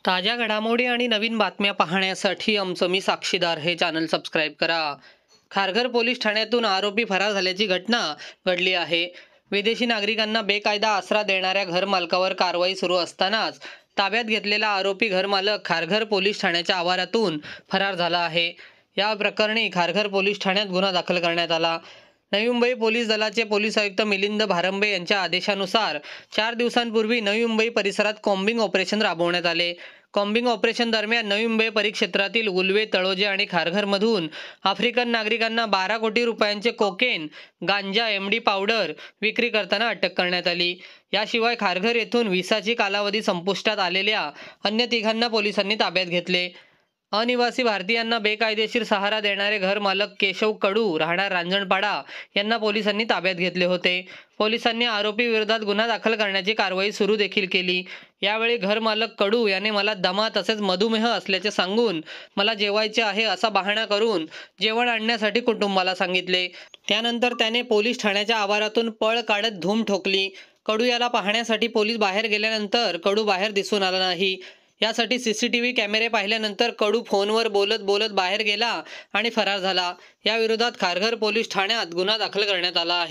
ताज्या घडामोडी आणि नवीन बातम्या पाहण्यासाठी आमचं मी साक्षीदार हे चॅनल सबस्क्राईब करा. खारघर पोलीस ठाण्यातून आरोपी फरार झाल्याची घटना घडली आहे. विदेशी नागरिकांना बेकायदा आसरा देणाऱ्या घरमालकावर कारवाई सुरू असतानाच ताब्यात घेतलेला आरोपी घरमालक खारघर पोलीस ठाण्याच्या आवारातून फरार झाला आहे. या प्रकरणी खारघर पोलीस ठाण्यात गुन्हा दाखल करण्यात आला. नवी मुंबई पोलीस दलाचे पोलीस आयुक्त मिलिंद भारंबे यांच्या आदेशानुसार 4 दिवसांपूर्वी नवी मुंबई परिसरात कॉम्बिंग ऑपरेशन राबवण्यात आले. कॉम्बिंग ऑपरेशन दरम्यान नवी मुंबई परिक्षेत्रातील उल्वे, तळोजे आणि खारघरमधून आफ्रिकन नागरिकांना 12 कोटी रुपयांचे कोकेन, गांजा, एमडी पावडर विक्री करताना अटक करण्यात आली. याशिवाय खारघर येथून व्हिसाची कालावधी संपुष्टात आलेल्या अन्य तिघांना पोलिसांनी ताब्यात घेतले. अनिवासी भारतीयांना बेकायदेशीर सहारा देणारे घरमालक केशव कडू राहणार रांजणपाडा यांना पोलिसांनी ताब्यात घेतले होते. पोलिसांनी आरोपी विरोधात गुन्हा दाखल करण्याची कारवाई सुरू देखील केली. यावेळी घरमालक कडू याने मला दमा तसेच मधुमेह असल्याचे सांगून मला जेवायचे आहे असा बहाणा करून जेवण आणण्यासाठी कुटुंबाला सांगितले. त्यानंतर त्याने पोलीस ठाण्याच्या आवारातून पळ काढत धूम ठोकली. कडू याला पाहण्यासाठी पोलीस बाहेर गेल्यानंतर कडू बाहेर दिसून आला नाही. यासाठी सीसीटीव्ही कॅमेरे पाहिल्यानंतर कडू फोनवर बोलत बोलत बाहेर गेला आणि फरार झाला. या विरोधात खारघर पोलीस ठाण्यात गुन्हा दाखल करण्यात आला आहे.